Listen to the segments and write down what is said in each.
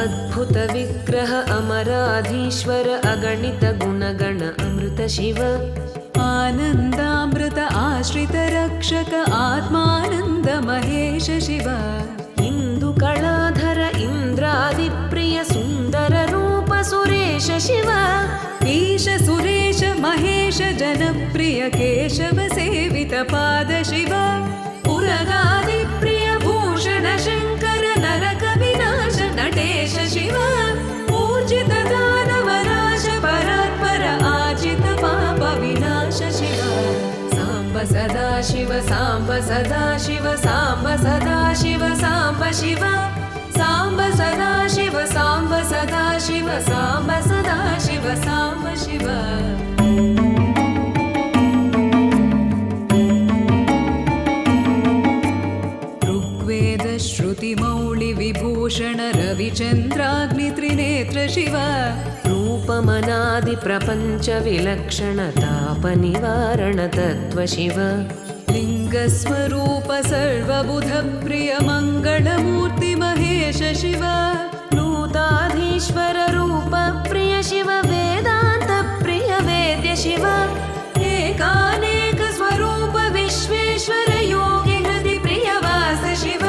अद्भुत विग्रह अमराधीश्वर अगणित गुणगण अमृत शिव आनन्दामृत आश्रित रक्षक आत्मानन्द महेश शिव इन्दुकलाधर इन्द्रादिप्रिय सुन्दर रूप सुरेश शिव ईश सुरेश महेश जनप्रिय केशव सेवित पाद शिव उरगादिप्रिय भूषण शङ्कर नरक विनाश नटेश शिव ऊर्जित दानवनाश परात्पर आजित पाप विनाश शिव साम्ब सदा शिव साम्ब सदा शिव साम्ब सदा शिव साम्ब शिव साम्ब सदा शिव साम्ब सदा शिव साम्ब सदा शिव साम्ब शिव ऋग्वेद श्रुति मौळि विभूषण रविचन्द्राग्नि त्रिनेत्र शिव रूपमनादि प्रपञ्च विलक्षण ताप निवारण तत्त्व शिव लिङ्गस्वरूप सर्वबुध प्रिय मङ्गलमूर्ति महेश शिव नूताधीश्वर रूप प्रिय शिव वेदान्त प्रिय वेद्य शिव एकानेक स्वरूप विश्वेश्वर योगि हृदि प्रिय वास शिव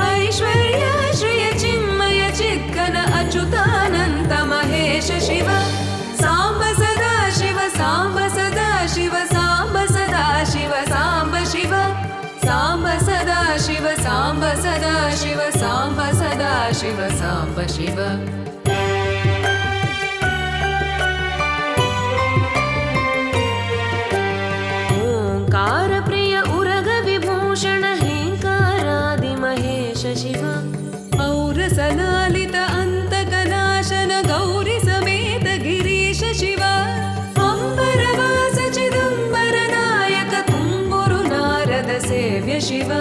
ऐश्वर्य श्रिय चिन्मय चिद्घन अच्युतानन्त महेश शिव साम्ब सदा शिव साम्ब सदा शिव साम्ब सदा शिव साम्ब शिव साम्ब सदा शिव साम्ब सदा शिव साम्ब सदा शिव साम्ब शिव ओंकार प्रिय उरग विभूषण हेंकारादि महेश शिव औरसलालित अन्तकनाशन गौरि समेत गिरीश शिव अंबरवास चिदंबर नायक तुम्बुरु नारद सेव्य शिव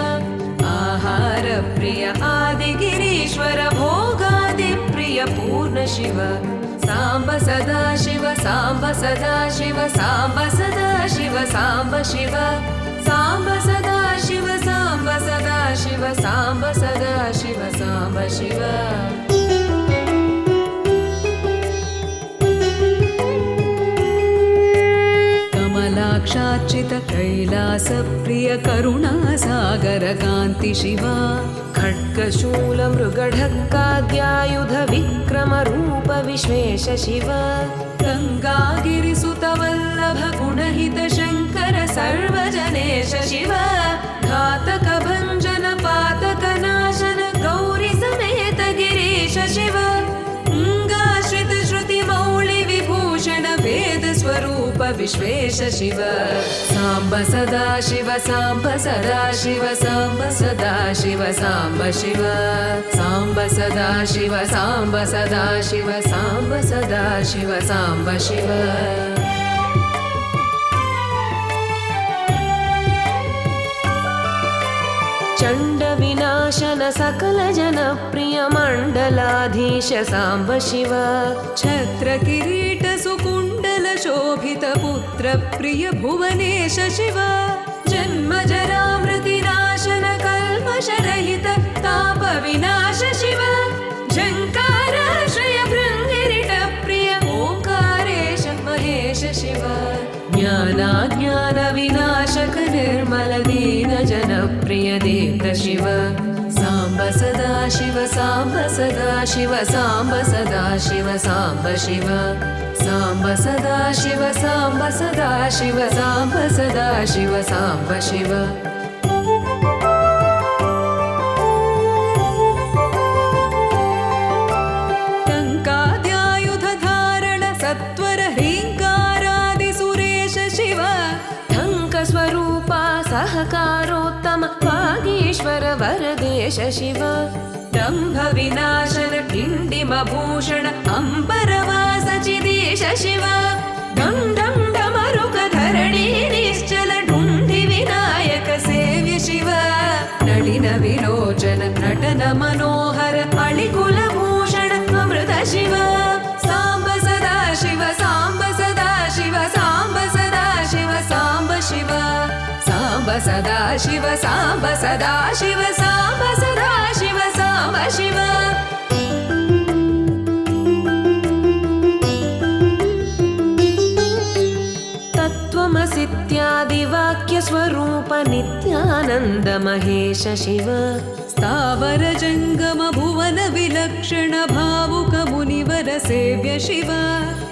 आहार प्रिय आदि गिरीश्वर भोगादि प्रिय पूर्ण शिव साम्ब सदा शिव साम्ब सदा शिव साम्ब सदा शिव साम्ब शिव साम्ब सदा शिव साम्ब सदा शिव साम्ब सदा शिव साम्ब शिव कमलाक्षार्चित कैलास प्रिय करुणासागर कान्ति शिव खड्गशूल मृगढक्काद्यायुध विक्रम रूप विश्वेश शिव गङ्गागिरिसुत वल्लभ गुणहित शङ्कर सर्वजनेश शिव घातक भञ्जन पातक नाशन गौरि समेत गिरीश शिव अंगाश्रित श्रुति मौळि विभूषण वेद स्वरूप विश्वेश शिव साम्ब सदा शिव साम्ब सदा शिव साम्ब सदा शिव साम्ब शिव साम्ब सदा शिव साम्ब सदा शिव साम्ब सदा शिव साम्ब शिव चण्ड विनाशन सकल जन प्रिय मण्डलाधीश साम्ब शिव छत्र किरीट सुकुण्डल शोभित पुत्र प्रिय भुवनेश शिव जन्म जरा मृति नाशन कल्मष रहित ताप विनाश शिव झङ्कार श्रय भृङ्गिरिट प्रिय ओंकारेश महेश शिव ज्ञानाज्ञान विनाशक निर्मल दीन जन प्रिय देव शिव साम्ब सदा शिव साम्ब सदा शिव साम्ब सदा शिव साम्ब शिव साम्ब सदा शिव साम्ब सदा शिव साम्ब सदा शिव साम्ब शिव टङ्काद्यायुध धारण सत्वर ह्रीङ्कारादि सुरेश शिव ढङ्क स्वरूपा सहकारोत्तम वागीश्वर वरदेश शिव दम्भ विनाशन डिण्डिम भूषण अम्बरवास चिदेश शिव डं डं डमरुक धरणी निश्चल ढुण्ढि विनायक सेव्य शिव नलिन विलोचन नटन मनोहर अळिकुल भूषण अमृत शिव साम्ब सदा शिव साम्ब सदा शिव साम्ब सदा शिव साम्ब शिव साम्ब सदा शिव साम्ब सदा शिव साम्ब सदा शिव साम्ब शिव आनन्द महेश शिव स्थावर जङ्गम भुवन विलक्षण भावुक मुनिवर सेव्य शिव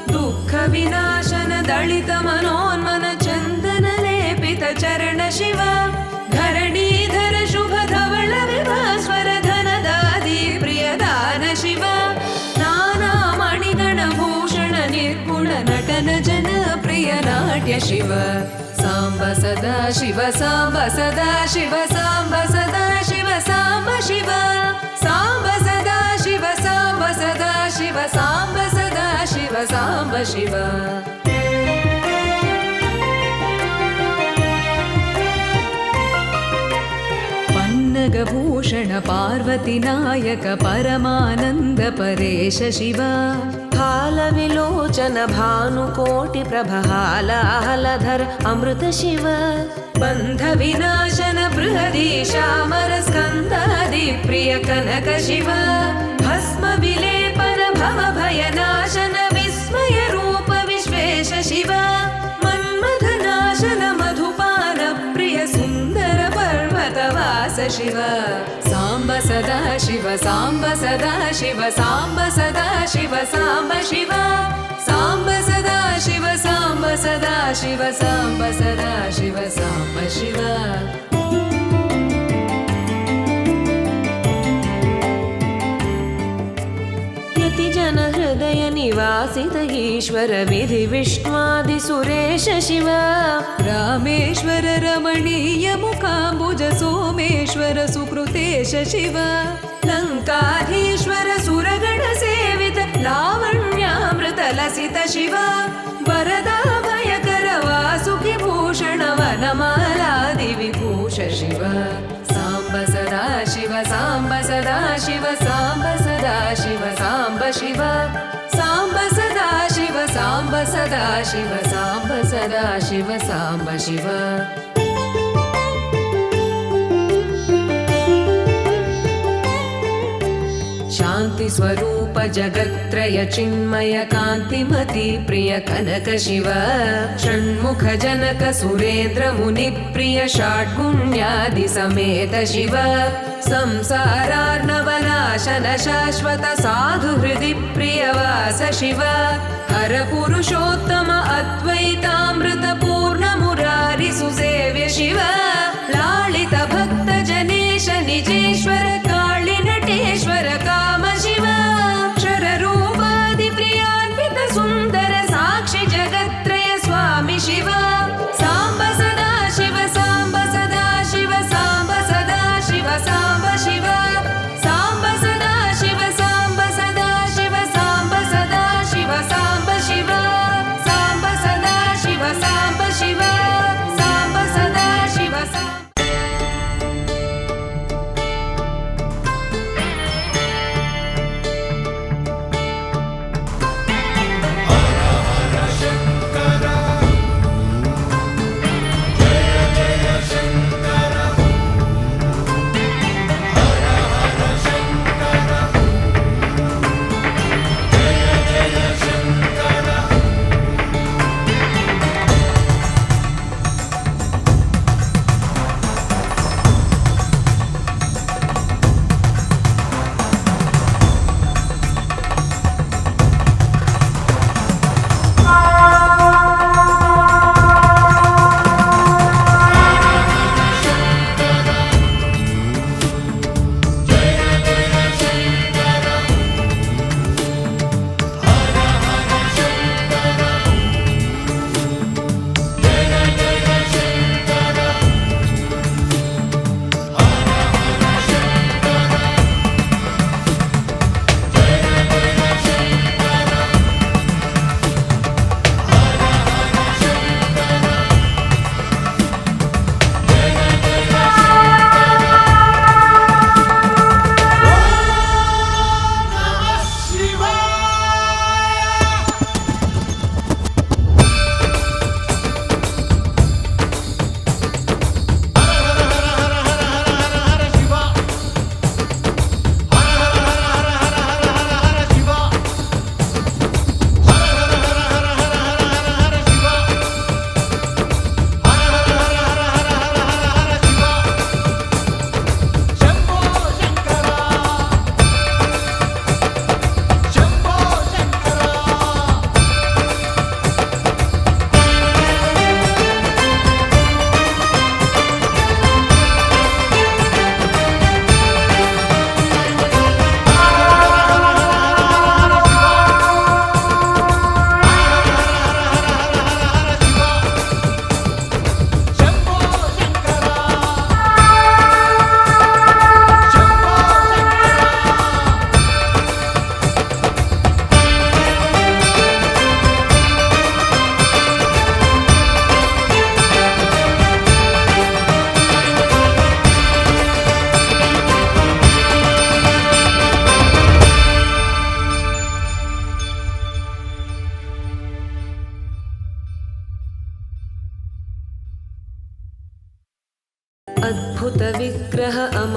दुःख विनाशन दलित मनोन्मन चन्दन लेपित चरण शिव धरणीधर शुभ धवल विभास्वर धनदादि प्रियदान शिव नाना मणिगण भूषण निर्गुण नटन जन प्रिय नाट्य शिव साम्ब सदा शिव साम्ब सदा शिव साम्ब सदा शिव साम्ब शिव साम्ब सदा शिव साम्ब सदा शिव साम्ब सदा शिव साम्ब शिव पन्नगभूषण पार्वती नायक परमानन्द परेश शिव हालविलोचन भानुकोटि प्रभहालाहलधर अमृत शिव बन्ध विनाशन बृहदीशामर स्कन्दादि प्रिय कनक शिव भस्म विलेपन भव भयनाशन विस्मय रूप विश्वेश शिव मन्मथ नाशन मधुपान प्रिय सुन्दर पर्वतवास शिव साम्ब सदा शिव साम्ब सदा शिव साम्ब सदा शिव साम्ब शिव साम्ब सदा शिव साम्ब सदा शिव साम्ब सदा शिव साम्ब शिव यतिजन हृदय निवासित ईश्वर विधि विष्णुआदि सुरेश शिव रामेश्वर रमणीय मुखाम्बुज सोमेश्वर सुकृतेश शिव लङ्काधीश्वर सुरगण सेवित लावण्यामृत लसित शिव वरदा भयकर वासुकि भूषण वनमालादि विभूष शिव साम्ब सदा शिव साम्ब सदा शिव साम्ब सदा शिव साम्ब शिव साम्ब सदा शिव साम्ब सदा शिव साम्ब सदा शिव साम्ब शिव शान्ति स्वरूप जगत्त्रय चिन्मय कान्तिमति प्रिय कनक शिव षण्मुख जनक सुरेन्द्र मुनि प्रिय षड्गुण्यादि समेत शिव संसारार्णवनाशन शाश्वत साधु हृदि प्रियवास शिव हर पुरुषोत्तम अद्वैतामृत पूर्ण मुरारि सुसेव्य शिव लालित भक्त जनेश निजेश्वर काळि नटेश्वर काम शिव क्षररूपादि प्रियान्वित सुन्दर साक्षि जगत्त्रय स्वामि शिव साम्ब सदा शिव साम्ब सदा शिव साम्ब सदा शिव साम्ब शिव साम्ब सदा शिव साम्ब सदा शिव साम्ब सदा शिव साम्ब शिव साम्ब सदा शिव साम्ब शिव साम्ब सदा शिव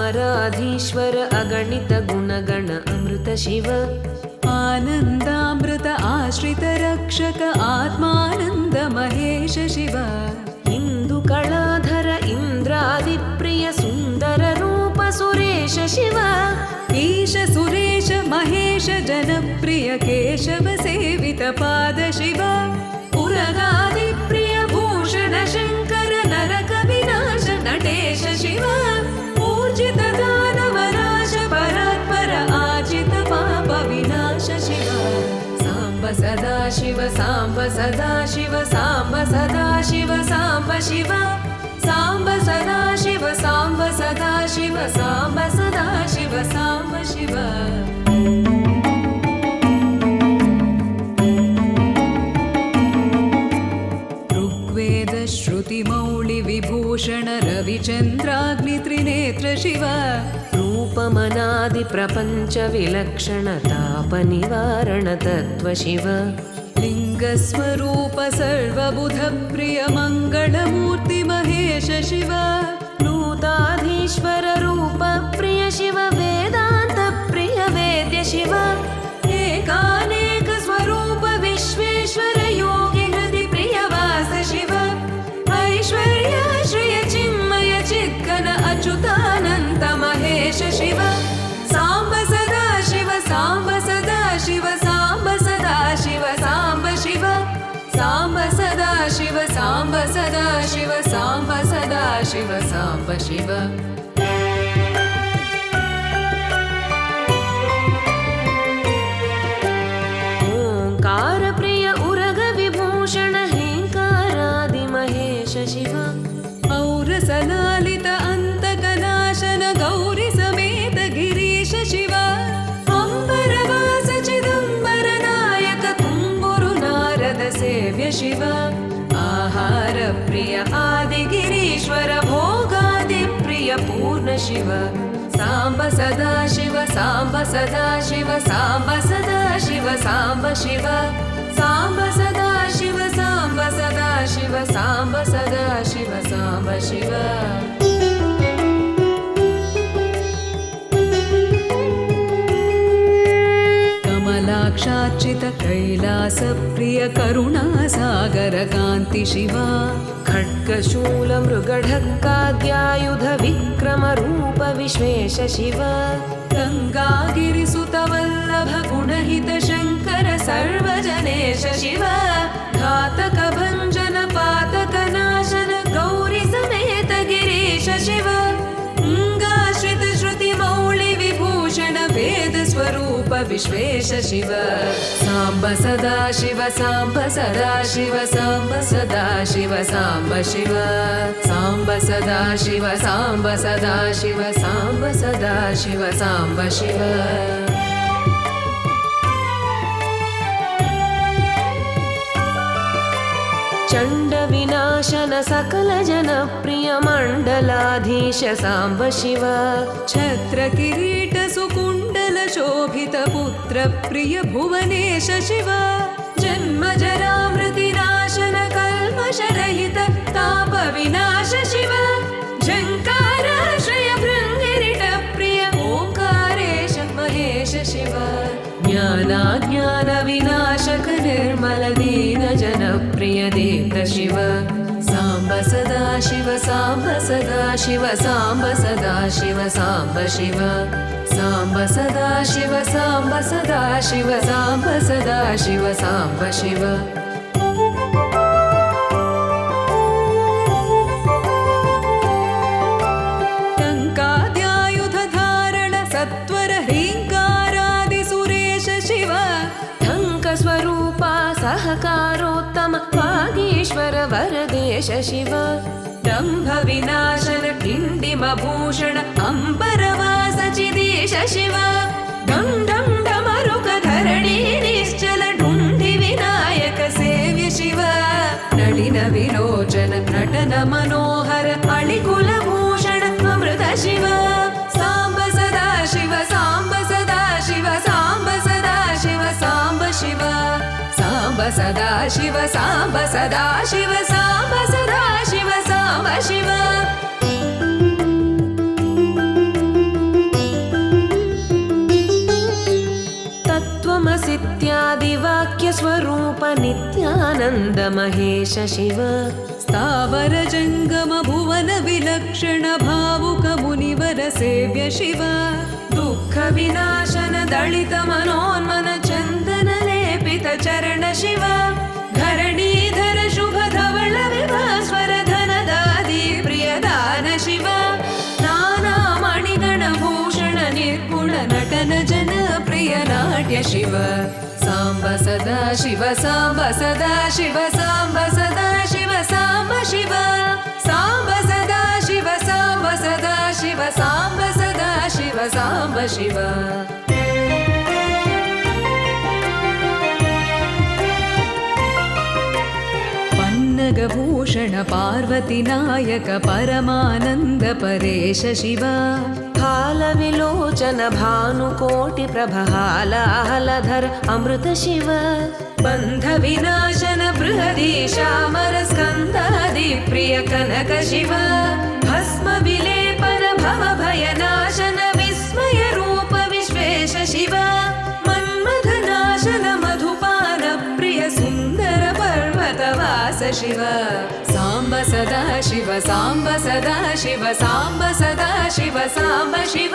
आराधीश्वर अगणित गुणगण अमृत शिव आनन्दामृत आश्रित रक्षक आत्मानन्द महेश शिव इन्दुकलाधर इन्द्रादिप्रिय सुन्दर रूप सुरेश शिव ईश सुरेश महेश जनप्रिय केशव सेवित पाद शिव उरगादिप्रिय भूषण शङ्कर नरक विनाश नटेश शिव ऊर्जित दानवनाश परात्पर आजित पाप विनाश शिव साम्ब सदा शिव साम्ब सदा शिव साम्ब सदा शिव साम्ब शिव साम्ब सदा शिव साम्ब सदा शिव साम्ब सदा शिव साम्ब शिव ऋग्वेद श्रुतिमौळि विभूषण रविचन्द्राग्नि त्रिनेत्र शिव रूपमनादि प्रपञ्च विलक्षण ताप निवारण तत्त्व शिव लिङ्गस्वरूप सर्वबुध प्रिय मङ्गलमूर्ति महेश शिव नूताधीश्वर रूप प्रिय शिव वेदान्त प्रिय वेद्य शिव एकानेक स्वरूप विश्वेश्वर योगि हृदि प्रिय वास शिव ऐश्वर्य श्रिय चिन्मय चिद्घन अच्युतानन्त महेश शिव साम्ब सदा शिव साम्ब सदा शिव साम्ब सदा शिव साम्ब शिव साम्ब सदा शिव साम्ब सदा शिव साम्ब सदा शिव साम्ब शिव ओङ्कार प्रिय उरग विभूषण हेङ्कारादि महेश शिव औरसलालित अन्तकनाशन गौरि समेत गिरीश शिव अम्बरवास चिदम्बर नायक तुम्बुरु नारद सेव्य शिव आहार प्रिय आदिगिरीश्वर भोगादि प्रिय पूर्ण शिव साम्ब सदा शिव साम्ब सदा शिव साम्ब सदा शिव साम्ब शिव साम्ब सदा शिव साम्ब सदा शिव साम्ब सदा शिव साम्ब शिव कमलाक्षार्चित कैलास प्रिय करुणासागर कान्ति शिव खड्गशूल मृगढक्काद्यायुध विक्रम रूप विश्वेश शिव गङ्गागिरिसुत वल्लभ गुणहित शङ्कर सर्वजनेश शिव घातक भञ्जन पातक नाशन गौरि समेत गिरीश शिव अङ्गाश्रित श्रुति मौळि विभूषण वेद स्वरूप विश्वेश शिव साम्ब सदा शिव साम्ब सदा शिव साम्ब सदा शिव साम्ब शिव साम्ब सदा शिव साम्ब सदा शिव साम्ब सदा शिव साम्ब शिव चण्ड विनाशन सकल जन प्रिय मण्डलाधीश साम्ब शिव छत्र किरीट सुकुण्डल शोभित पुत्र प्रिय भुवनेश शिव जन्म जरामृति नाशन कल्मष रहित ताप विनाश शिव झङ्काराश्रय भृङ्गिरिट प्रिय ओङ्कारेश महेश शिव ज्ञानाज्ञान विनाशक निर्मल दीन जन प्रिय दीप्त शिव साम्ब सदा शिव साम्ब सदा शिव साम्ब सदा शिव साम्ब शिव साम्ब सदा शिव साम्ब सदा शिव साम्ब सदा शिव साम्ब शिव टङ्काद्यायुध धारण सत्वर ह्रीङ्कारादि सुरेश शिव ढङ्क स्वरूपा सहकारोत्तम वागीश्वर वरदेश शिव दम्भ विनाशन डिण्डिम भूषण अम्बरवास चिदेश शिव डं डं डमरुक धरणि निश्चल ढुण्डि विनायक सेव्य शिव नलिन विलोचन नटन मनोहर अळिकुल भूषण अमृत शिव साम्ब सदा शिव साम्ब सदा शिव साम्ब सदा शिव साम्ब शिव साम्ब सदा शिव साम्ब सदा शिव साम्ब सदा शिव साम्ब शिव स्वरूप नित्यानन्द महेश शिव स्थावर जङ्गम भुवन विलक्षण भावुक मुनिवर सेव्य शिव दुःख विनाशन दलित मनोन्मन चन्दन लेपित चरण शिव धरणीधर शुभ धवल विभास्वर धनदादि प्रियदान शिव नाना मणिगण भूषण निर्गुण नटन जन प्रिय नाट्य शिव साम्ब सदा शिव साम्ब सदा शिव साम्ब सदा शिव साम्ब शिव साम्ब सदा शिव साम्ब सदा शिव साम्ब सदा शिव साम्ब शिव पन्नगभूषण पार्वती नायक परमानन्द परेश शिव हालविलोचन भानुकोटि प्रभहालाहलधर अमृत शिव बन्ध विनाशन बृहदीशामर स्कन्दादि प्रिय कनक शिव भस्म विलेपन भव भयनाशन विस्मय रूप विश्वेश शिव मन्मथ नाशन मधुपान प्रिय सुन्दर पर्वतवास शिव साम्ब सदा शिव साम्ब सदा शिव साम्ब सदा शिव साम्ब शिव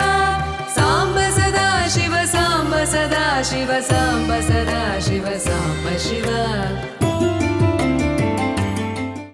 साम्ब सदा शिव साम्ब सदा शिव साम्ब सदा शिव साम्ब शिव